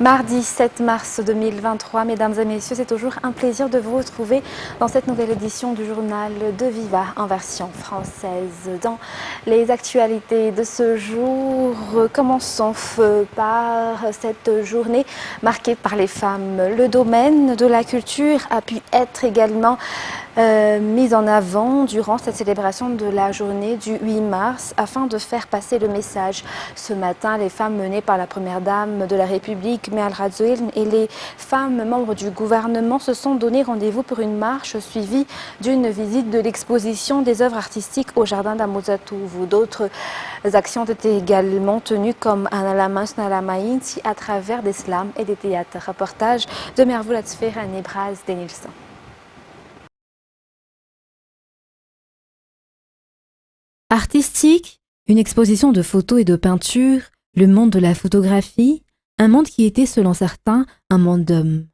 Mardi 7 mars 2023, mesdames et messieurs, c'est toujours un plaisir de vous retrouver dans cette nouvelle édition du journal de Viva en version française. Dans les actualités de ce jour, commençons par cette journée marquée par les femmes. Le domaine de la culture a pu être également mise en avant durant cette célébration de la journée du 8 mars afin de faire passer le message. Ce matin, les femmes menées par la première dame de la République, Meal Razouine, et les femmes membres du gouvernement se sont donné rendez-vous pour une marche suivie d'une visite de l'exposition des œuvres artistiques au jardin d'Amozatouv. D'autres actions ont été également tenues comme un Alamas Nalamaïnti à travers des slams et des théâtres. Reportage de Mervoula Tsfera et Nebraz Denilson. Artistique, une exposition de photos et de peintures, le monde de la photographie, un monde qui était, selon certains, un monde d'hommes.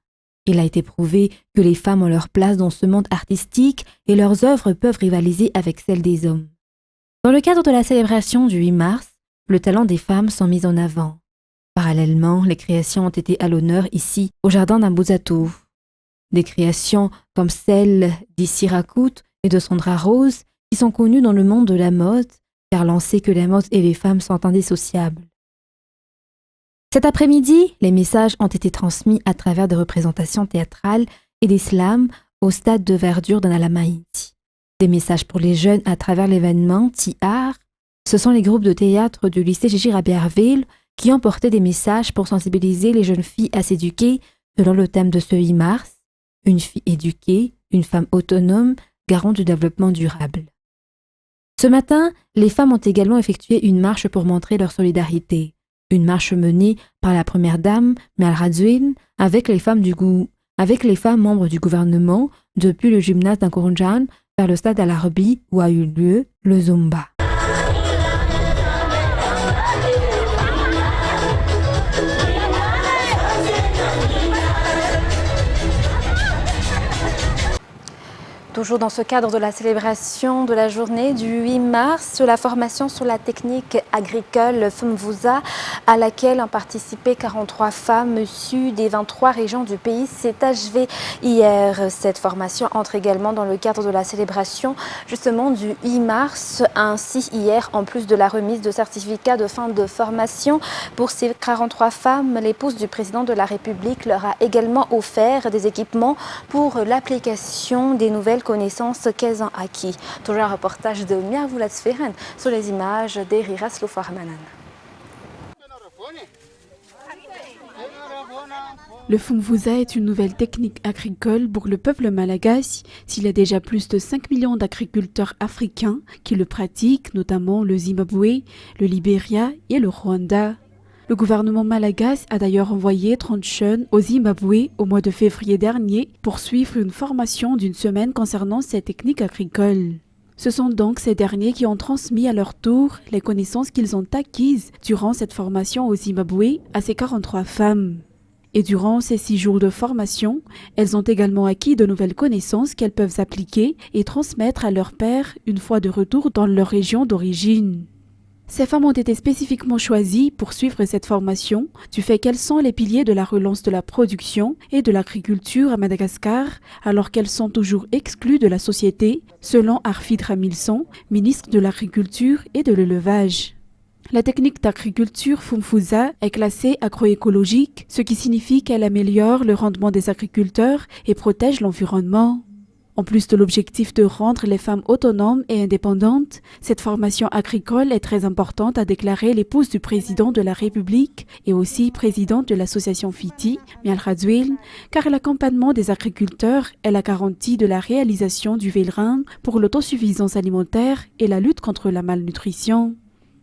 Il a été prouvé que les femmes ont leur place dans ce monde artistique et leurs œuvres peuvent rivaliser avec celles des hommes. Dans le cadre de la célébration du 8 mars, le talent des femmes sont mis en avant. Parallèlement, les créations ont été à l'honneur ici, au jardin d'Amozatouv. Des créations comme celle d'Issy Rakout et de Sandra Rose, qui sont connues dans le monde de la mode, car l'on sait que la mode et les femmes sont indissociables. Cet après-midi, les messages ont été transmis à travers des représentations théâtrales et des slams au stade de verdure d'Analamaïti. Des messages pour les jeunes à travers l'événement TIAR. Ce sont les groupes de théâtre du lycée Gigi Rabierville qui ont porté des messages pour sensibiliser les jeunes filles à s'éduquer selon le thème de ce 8 mars, une fille éduquée, une femme autonome, garant du développement durable. Ce matin, les femmes ont également effectué une marche pour montrer leur solidarité. Une marche menée par la première dame, Meal Razouine, avec les femmes membres du gouvernement depuis le gymnase d'Ankoronjan vers le stade Al-Arbi où a eu lieu le Zumba. Toujours dans ce cadre de la célébration de la journée du 8 mars, la formation sur la technique agricole Fumvuza, à laquelle ont participé 43 femmes issues des 23 régions du pays, s'est achevée hier. Cette formation entre également dans le cadre de la célébration justement du 8 mars. Ainsi, hier, en plus de la remise de certificats de fin de formation pour ces 43 femmes, l'épouse du président de la République leur a également offert des équipements pour l'application des nouvelles connaissances qu'elles ont acquis. Toujours un reportage de Mervoula Tsfera sur les images d'Erira Slofarmanan. Le Fumvuza est une nouvelle technique agricole pour le peuple malagasy, s'il y a déjà plus de 5 millions d'agriculteurs africains qui le pratiquent, notamment le Zimbabwe, le Libéria et le Rwanda. Le gouvernement malagasy a d'ailleurs envoyé 30 jeunes au Zimbabwe au mois de février dernier pour suivre une formation d'une semaine concernant ces techniques agricoles. Ce sont donc ces derniers qui ont transmis à leur tour les connaissances qu'ils ont acquises durant cette formation au Zimbabwe à ces 43 femmes. Et durant ces 6 jours de formation, elles ont également acquis de nouvelles connaissances qu'elles peuvent appliquer et transmettre à leurs pairs une fois de retour dans leur région d'origine. Ces femmes ont été spécifiquement choisies pour suivre cette formation du fait qu'elles sont les piliers de la relance de la production et de l'agriculture à Madagascar, alors qu'elles sont toujours exclues de la société, selon Arfid Ramilson, ministre de l'Agriculture et de l'Élevage. La technique d'agriculture Fumvuza est classée agroécologique, ce qui signifie qu'elle améliore le rendement des agriculteurs et protège l'environnement. En plus de l'objectif de rendre les femmes autonomes et indépendantes, cette formation agricole est très importante, a déclaré l'épouse du président de la République et aussi présidente de l'association FITI, Meal Razouine, car l'accompagnement des agriculteurs est la garantie de la réalisation du Vélrin pour l'autosuffisance alimentaire et la lutte contre la malnutrition.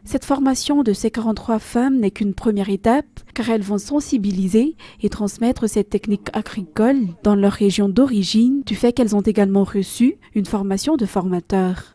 Cette formation de ces 43 femmes n'est qu'une première étape, car elles vont sensibiliser et transmettre cette technique agricole dans leur région d'origine, du fait qu'elles ont également reçu une formation de formateurs.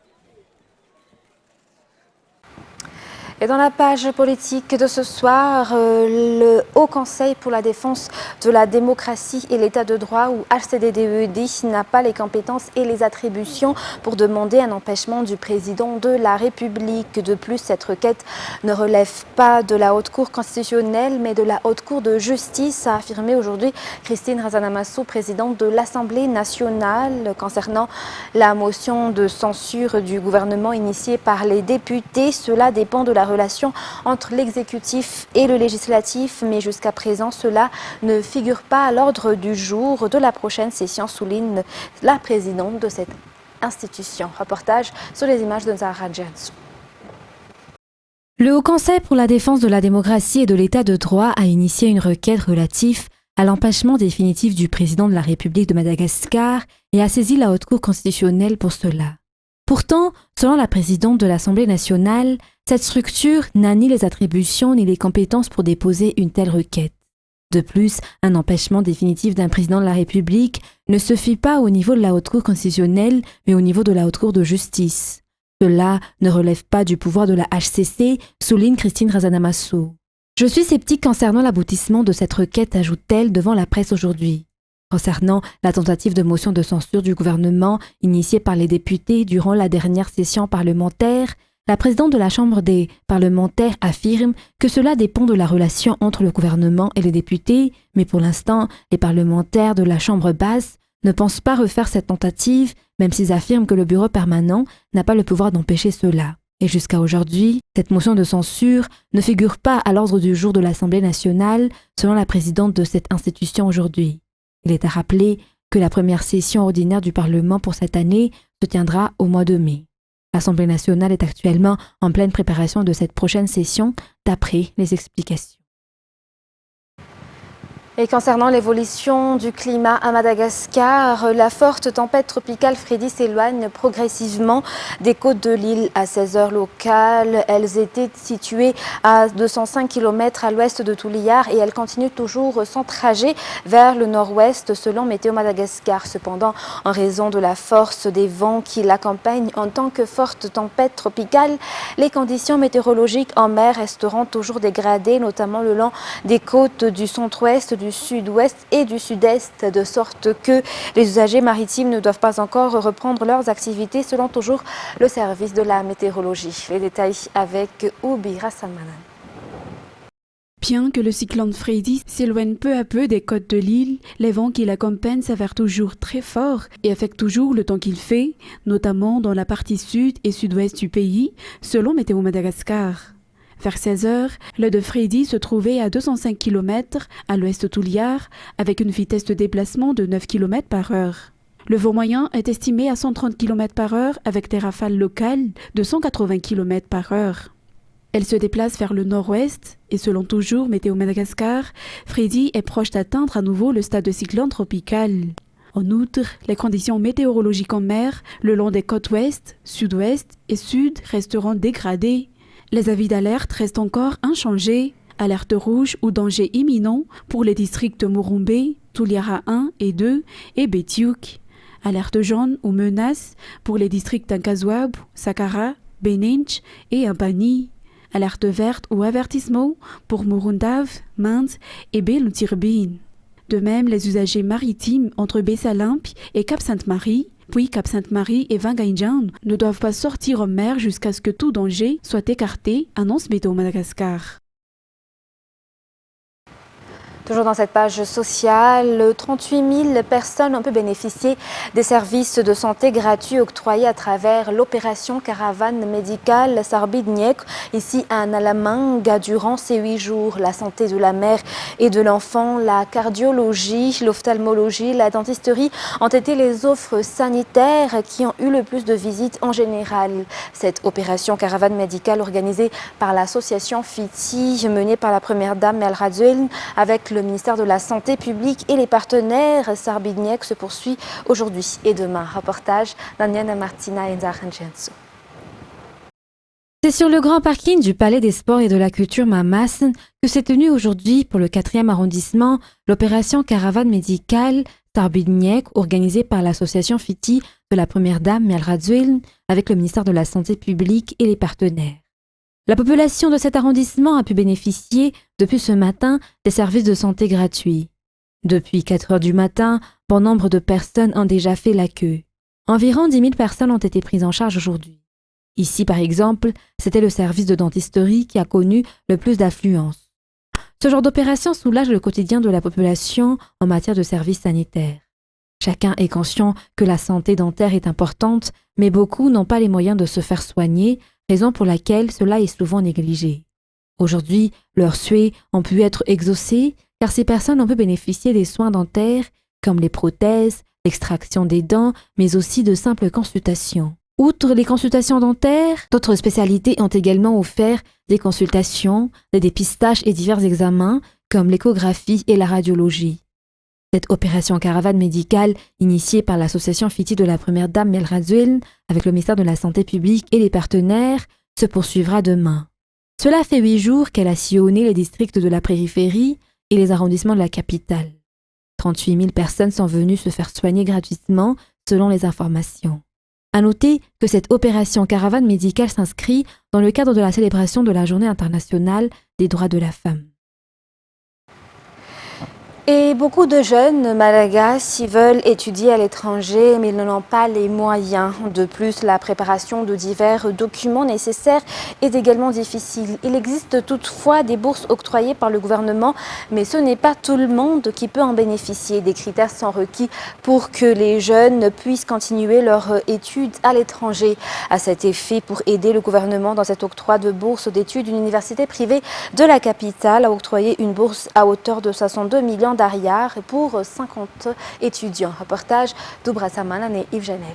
Et dans la page politique de ce soir, le Haut Conseil pour la défense de la démocratie et l'état de droit, ou HCDDED, n'a pas les compétences et les attributions pour demander un empêchement du président de la République. De plus, cette requête ne relève pas de la Haute Cour constitutionnelle, mais de la Haute Cour de justice, a affirmé aujourd'hui Christine Razanamasso, présidente de l'Assemblée nationale, concernant la motion de censure du gouvernement initiée par les députés. Cela dépend de la relation entre l'exécutif et le législatif, mais jusqu'à présent, cela ne figure pas à l'ordre du jour de la prochaine session, souligne la présidente de cette institution. Reportage sur les images de Zahra Djensou. Le Haut Conseil pour la défense de la démocratie et de l'état de droit a initié une requête relative à l'empêchement définitif du président de la République de Madagascar et a saisi la Haute Cour constitutionnelle pour cela. Pourtant, selon la présidente de l'Assemblée nationale, cette structure n'a ni les attributions ni les compétences pour déposer une telle requête. De plus, un empêchement définitif d'un président de la République ne se fait pas au niveau de la Haute Cour constitutionnelle, mais au niveau de la Haute Cour de justice. Cela ne relève pas du pouvoir de la HCC, souligne Christine Razanamasso. Je suis sceptique concernant l'aboutissement de cette requête, ajoute-t-elle devant la presse aujourd'hui. Concernant la tentative de motion de censure du gouvernement initiée par les députés durant la dernière session parlementaire, la présidente de la Chambre des parlementaires affirme que cela dépend de la relation entre le gouvernement et les députés, mais pour l'instant, les parlementaires de la Chambre basse ne pensent pas refaire cette tentative, même s'ils affirment que le bureau permanent n'a pas le pouvoir d'empêcher cela. Et jusqu'à aujourd'hui, cette motion de censure ne figure pas à l'ordre du jour de l'Assemblée nationale, selon la présidente de cette institution aujourd'hui. Il est à rappeler que la première session ordinaire du Parlement pour cette année se tiendra au mois de mai. L'Assemblée nationale est actuellement en pleine préparation de cette prochaine session, d'après les explications. Et concernant l'évolution du climat à Madagascar, la forte tempête tropicale Freddy s'éloigne progressivement des côtes de l'île à 16 heures locales. Elles étaient situées à 205 km à l'ouest de Touliar et elles continuent toujours son trajet vers le nord-ouest selon Météo Madagascar. Cependant, en raison de la force des vents qui l'accompagnent en tant que forte tempête tropicale, les conditions météorologiques en mer resteront toujours dégradées, notamment le long des côtes du centre-ouest, du sud-ouest et du sud-est, de sorte que les usagers maritimes ne doivent pas encore reprendre leurs activités selon toujours le service de la météorologie. Les détails avec Oubi Rassamanan. Bien que le cyclone Freddy s'éloigne peu à peu des côtes de l'île, les vents qui l'accompagnent s'avèrent toujours très forts et affectent toujours le temps qu'il fait, notamment dans la partie sud et sud-ouest du pays, selon Météo Madagascar. Vers 16 heures, le de Freddy se trouvait à 205 km à l'ouest de Touliar, avec une vitesse de déplacement de 9 km par heure. Le vent moyen est estimé à 130 km par heure avec des rafales locales de 180 km par heure. Elle se déplace vers le nord-ouest et selon toujours Météo Madagascar, Freddy est proche d'atteindre à nouveau le stade de cyclone tropical. En outre, les conditions météorologiques en mer le long des côtes ouest, sud-ouest et sud resteront dégradées. Les avis d'alerte restent encore inchangés. Alerte rouge ou danger imminent pour les districts de Murumbe, Touliara 1 et 2 et Betiouk. Alerte jaune ou menace pour les districts d'Ankazouab, Sakara, Beninch et Impani. Alerte verte ou avertissement pour Murundav, Mans et Beluutirbine. De même, les usagers maritimes entre Bessalimp et Cap-Sainte-Marie, puis Cap-Sainte-Marie et Vingainjan ne doivent pas sortir en mer jusqu'à ce que tout danger soit écarté, annonce Météo Madagascar. Toujours dans cette page sociale, 38 000 personnes ont pu bénéficier des services de santé gratuits octroyés à travers l'opération caravane médicale Sarbidniek, ici à Nalamanga, durant ces 8 jours. La santé de la mère et de l'enfant, la cardiologie, l'ophtalmologie, la dentisterie ont été les offres sanitaires qui ont eu le plus de visites en général. Cette opération caravane médicale organisée par l'association FITI, menée par la première dame Mel Radzuel, avec le ministère de la Santé publique et les partenaires Sarbidniek se poursuit aujourd'hui et demain. Reportage d'Aniana Martina et Zahra Djensou. C'est sur le grand parking du Palais des Sports et de la Culture Mamas que s'est tenue aujourd'hui pour le 4e arrondissement l'opération caravane médicale Sarbidniek organisée par l'association FITI de la première dame Mel Radzuel avec le ministère de la Santé publique et les partenaires. La population de cet arrondissement a pu bénéficier depuis ce matin des services de santé gratuits. Depuis 4 heures du matin, bon nombre de personnes ont déjà fait la queue. Environ 10 000 personnes ont été prises en charge aujourd'hui. Ici, par exemple, c'était le service de dentisterie qui a connu le plus d'affluence. Ce genre d'opération soulage le quotidien de la population en matière de services sanitaires. Chacun est conscient que la santé dentaire est importante, mais beaucoup n'ont pas les moyens de se faire soigner, raison pour laquelle cela est souvent négligé. Aujourd'hui, leurs souhaits ont pu être exaucés car ces personnes ont pu bénéficier des soins dentaires comme les prothèses, l'extraction des dents, mais aussi de simples consultations. Outre les consultations dentaires, d'autres spécialités ont également offert des consultations, des dépistages et divers examens comme l'échographie et la radiologie. Cette opération caravane médicale, initiée par l'association Fiti de la première dame Mel Razouel avec le ministère de la Santé publique et les partenaires, se poursuivra demain. Cela fait 8 jours qu'elle a sillonné les districts de la périphérie et les arrondissements de la capitale. 38 000 personnes sont venues se faire soigner gratuitement selon les informations. À noter que cette opération caravane médicale s'inscrit dans le cadre de la célébration de la Journée internationale des droits de la femme. Et beaucoup de jeunes malagasy veulent étudier à l'étranger, mais ils n'en ont pas les moyens. De plus, la préparation de divers documents nécessaires est également difficile. Il existe toutefois des bourses octroyées par le gouvernement, mais ce n'est pas tout le monde qui peut en bénéficier. Des critères sont requis pour que les jeunes puissent continuer leur études à l'étranger. À cet effet, pour aider le gouvernement dans cet octroi de bourse d'études, une université privée de la capitale a octroyé une bourse à hauteur de 62 millions d'ariars pour 50 étudiants. Reportage d'Oubra Samanan et Yves Janel.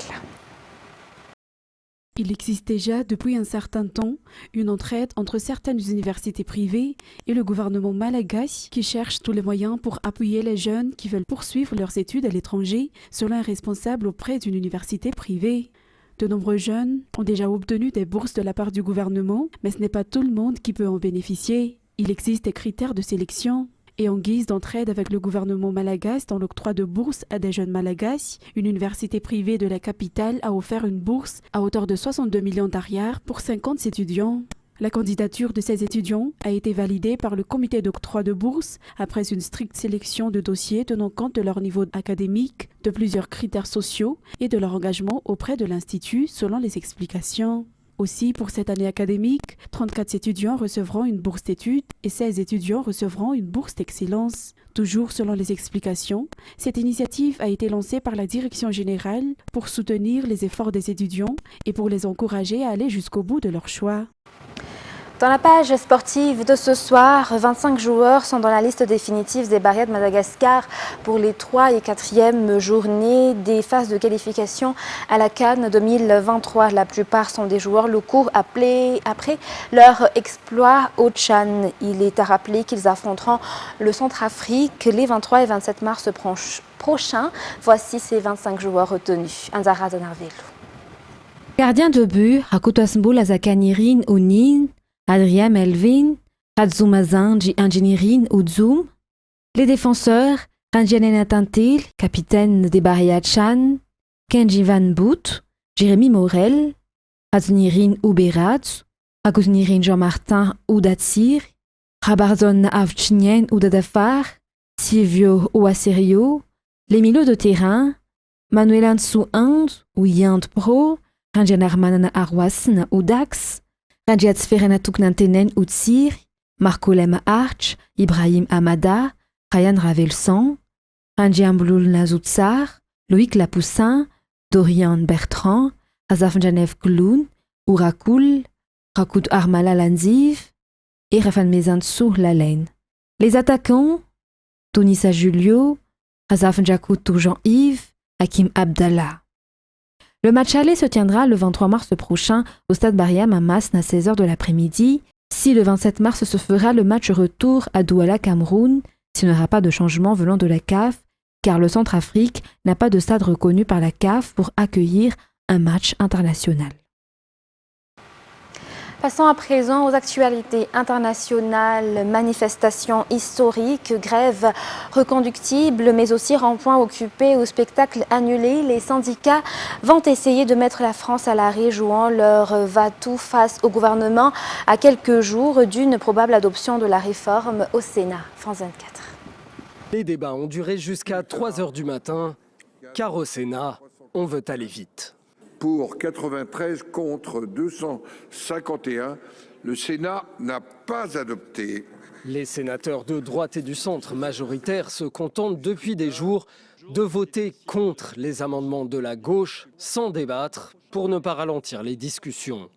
Il existe déjà depuis un certain temps une entraide entre certaines universités privées et le gouvernement malagasy qui cherche tous les moyens pour appuyer les jeunes qui veulent poursuivre leurs études à l'étranger, selon un responsable auprès d'une université privée. De nombreux jeunes ont déjà obtenu des bourses de la part du gouvernement, mais ce n'est pas tout le monde qui peut en bénéficier. Il existe des critères de sélection. Et en guise d'entraide avec le gouvernement malagasy dans l'octroi de bourses à des jeunes malagasy, une université privée de la capitale a offert une bourse à hauteur de 62 millions d'ariars pour 50 étudiants. La candidature de ces étudiants a été validée par le comité d'octroi de bourse après une stricte sélection de dossiers tenant compte de leur niveau académique, de plusieurs critères sociaux et de leur engagement auprès de l'Institut selon les explications. Aussi, pour cette année académique, 34 étudiants recevront une bourse d'études et 16 étudiants recevront une bourse d'excellence. Toujours selon les explications, cette initiative a été lancée par la Direction générale pour soutenir les efforts des étudiants et pour les encourager à aller jusqu'au bout de leur choix. Dans la page sportive de ce soir, 25 joueurs sont dans la liste définitive des Barrières de Madagascar pour les 3 et 4e journées des phases de qualification à la CAN 2023. La plupart sont des joueurs locaux appelés après leur exploit au Tchad. Il est à rappeler qu'ils affronteront le Centrafrique les 23 et 27 mars prochains. Voici ces 25 joueurs retenus. Anzara Zanarvelo. Gardien de but, Hakutasmbul Azakanirin Ounin, Adrien Melvin, Razumazan Engineering Uzum. Les défenseurs, Ranjanena Tantil, capitaine des Barrières Chan, Kenji Van Boot, Jérémy Morel, Razunirin Uberat, Agusnirin Jean-Martin Oudatsir, Rabarzon Avchinien Oudadafar, Silvio Ouaserio, les milieux de terrain, Manuelan Souand Ouyand Pro, Ranjanarman Arwasn Oudax, Ranjat Sferenatuk Nantenen Utsir, Marcolem Arch, Ibrahim Amada, Ryan Ravelsan, Ranjiamblul Nazutsar, Loïc Lapoussin, Dorian Bertrand, Azaf Janev Kloun, Ourakul, Rakout Armala Lanziv et Rafan Mezantsou Lalaine. Les attaquants, Tonissa Julio, Azaf Njakout Jean-Yves, Hakim Abdallah. Le match aller se tiendra le 23 mars prochain au stade Barriam à Masn à 16h de l'après-midi. Si le 27 mars se fera le match retour à Douala, Cameroun, s'il n'y aura pas de changement venant de la CAF, car le Centrafrique n'a pas de stade reconnu par la CAF pour accueillir un match international. Passons à présent aux actualités internationales, manifestations historiques, grèves reconductibles, mais aussi ronds-points occupés ou spectacles annulés. Les syndicats vont essayer de mettre la France à l'arrêt, jouant leur va-tout face au gouvernement à quelques jours d'une probable adoption de la réforme au Sénat. France 24. Les débats ont duré jusqu'à 3 h du matin, car au Sénat, on veut aller vite. Pour 93 contre 251, le Sénat n'a pas adopté. Les sénateurs de droite et du centre majoritaires se contentent depuis des jours de voter contre les amendements de la gauche sans débattre pour ne pas ralentir les discussions.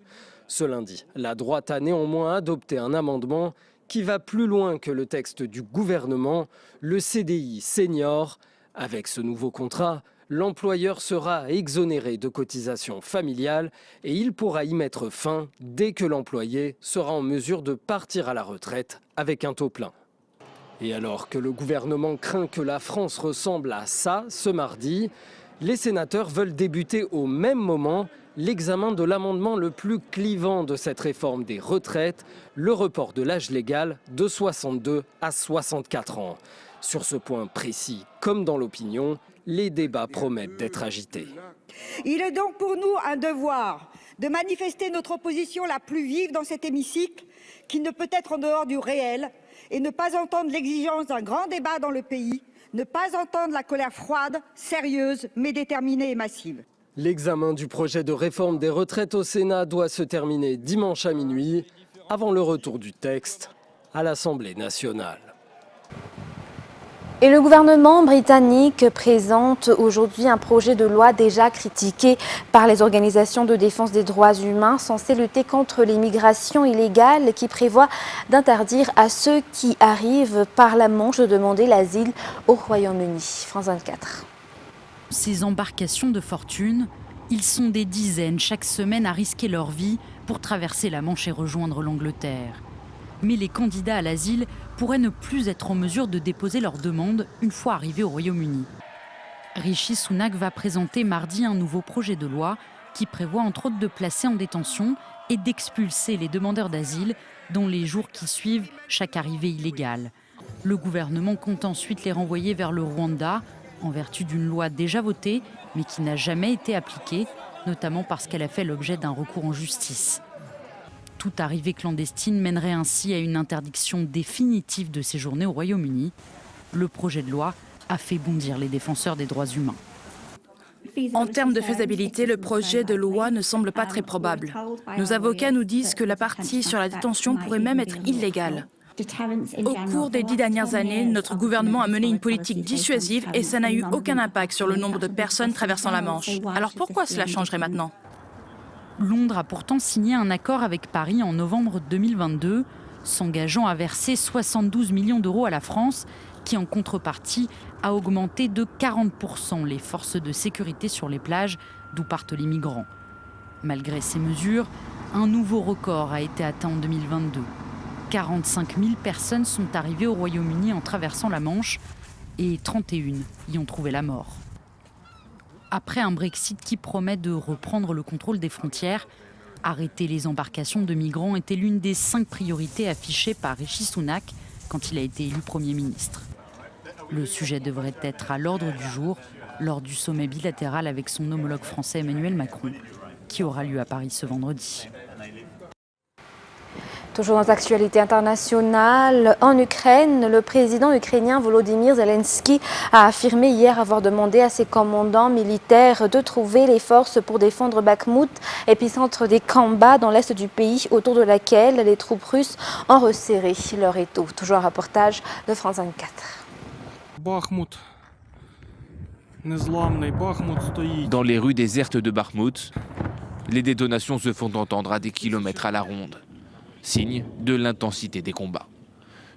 Ce lundi, la droite a néanmoins adopté un amendement qui va plus loin que le texte du gouvernement, le CDI senior. Avec ce nouveau contrat, l'employeur sera exonéré de cotisations familiales et il pourra y mettre fin dès que l'employé sera en mesure de partir à la retraite avec un taux plein. Et alors que le gouvernement craint que la France ressemble à ça ce mardi, les sénateurs veulent débuter au même moment l'examen de l'amendement le plus clivant de cette réforme des retraites, le report de l'âge légal de 62 à 64 ans. Sur ce point précis, comme dans l'opinion, les débats promettent d'être agités. Il est donc pour nous un devoir de manifester notre opposition la plus vive dans cet hémicycle, qui ne peut être en dehors du réel, et ne pas entendre l'exigence d'un grand débat dans le pays, ne pas entendre la colère froide, sérieuse, mais déterminée et massive. L'examen du projet de réforme des retraites au Sénat doit se terminer dimanche à minuit, avant le retour du texte à l'Assemblée nationale. Et le gouvernement britannique présente aujourd'hui un projet de loi déjà critiqué par les organisations de défense des droits humains censé lutter contre l'immigration illégale qui prévoit d'interdire à ceux qui arrivent par la Manche de demander l'asile au Royaume-Uni. France 24. Ces embarcations de fortune, ils sont des dizaines chaque semaine à risquer leur vie pour traverser la Manche et rejoindre l'Angleterre. Mais les candidats à l'asile pourraient ne plus être en mesure de déposer leur demande une fois arrivés au Royaume-Uni. Rishi Sunak va présenter mardi un nouveau projet de loi qui prévoit entre autres de placer en détention et d'expulser les demandeurs d'asile dans les jours qui suivent chaque arrivée illégale. Le gouvernement compte ensuite les renvoyer vers le Rwanda en vertu d'une loi déjà votée mais qui n'a jamais été appliquée, notamment parce qu'elle a fait l'objet d'un recours en justice. Toute arrivée clandestine mènerait ainsi à une interdiction définitive de séjourner au Royaume-Uni. Le projet de loi a fait bondir les défenseurs des droits humains. En termes de faisabilité, le projet de loi ne semble pas très probable. Nos avocats nous disent que la partie sur la détention pourrait même être illégale. Au cours des 10 dernières années, notre gouvernement a mené une politique dissuasive et ça n'a eu aucun impact sur le nombre de personnes traversant la Manche. Alors pourquoi cela changerait maintenant ? Londres a pourtant signé un accord avec Paris en novembre 2022, s'engageant à verser 72 millions d'euros à la France, qui en contrepartie a augmenté de 40% les forces de sécurité sur les plages d'où partent les migrants. Malgré ces mesures, un nouveau record a été atteint en 2022. 45 000 personnes sont arrivées au Royaume-Uni en traversant la Manche et 31 y ont trouvé la mort. Après un Brexit qui promet de reprendre le contrôle des frontières, arrêter les embarcations de migrants était l'une des 5 priorités affichées par Rishi Sunak quand il a été élu Premier ministre. Le sujet devrait être à l'ordre du jour lors du sommet bilatéral avec son homologue français Emmanuel Macron, qui aura lieu à Paris ce vendredi. Toujours dans l'actualité internationale, en Ukraine, le président ukrainien Volodymyr Zelensky a affirmé hier avoir demandé à ses commandants militaires de trouver les forces pour défendre Bakhmout, épicentre des combats dans l'est du pays, autour de laquelle les troupes russes ont resserré leur étau. Toujours un reportage de France 24. Dans les rues désertes de Bakhmout, les détonations se font entendre à des kilomètres à la ronde. Signe de l'intensité des combats.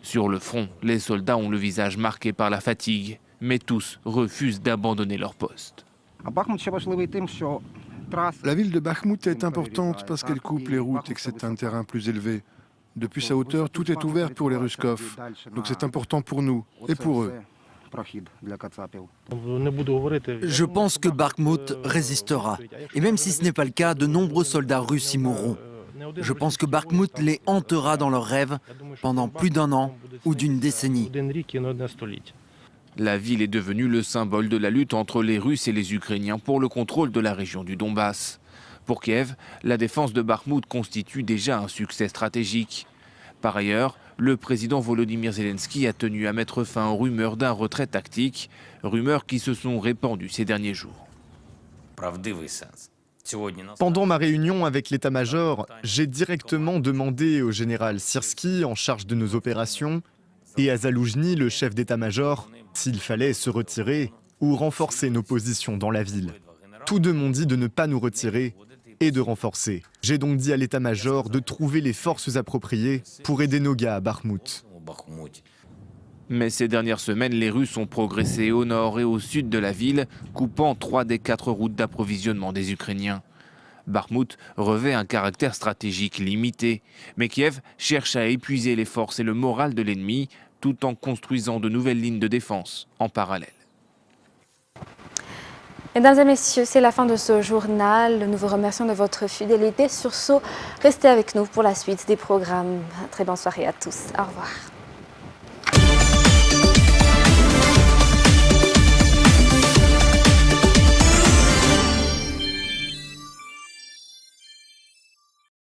Sur le front, les soldats ont le visage marqué par la fatigue, mais tous refusent d'abandonner leur poste. La ville de Bakhmout est importante parce qu'elle coupe les routes et que c'est un terrain plus élevé. Depuis sa hauteur, tout est ouvert pour les Ruskov. Donc c'est important pour nous et pour eux. Je pense que Bakhmout résistera. Et même si ce n'est pas le cas, de nombreux soldats russes y mourront. Je pense que Bakhmout les hantera dans leurs rêves pendant plus d'un an ou d'une décennie. La ville est devenue le symbole de la lutte entre les Russes et les Ukrainiens pour le contrôle de la région du Donbass. Pour Kiev, la défense de Bakhmout constitue déjà un succès stratégique. Par ailleurs, le président Volodymyr Zelensky a tenu à mettre fin aux rumeurs d'un retrait tactique, rumeurs qui se sont répandues ces derniers jours. Pendant ma réunion avec l'état-major, j'ai directement demandé au général Syrski, en charge de nos opérations, et à Zaloujny, le chef d'état-major, s'il fallait se retirer ou renforcer nos positions dans la ville. Tous deux m'ont dit de ne pas nous retirer et de renforcer. J'ai donc dit à l'état-major de trouver les forces appropriées pour aider nos gars à Bakhmout. Mais ces dernières semaines, les Russes ont progressé au nord et au sud de la ville, coupant 3 des 4 routes d'approvisionnement des Ukrainiens. Bakhmout revêt un caractère stratégique limité, mais Kiev cherche à épuiser les forces et le moral de l'ennemi, tout en construisant de nouvelles lignes de défense en parallèle. Mesdames et messieurs, c'est la fin de ce journal. Nous vous remercions de votre fidélité. Sur ce, restez avec nous pour la suite des programmes. Très bonne soirée à tous. Au revoir.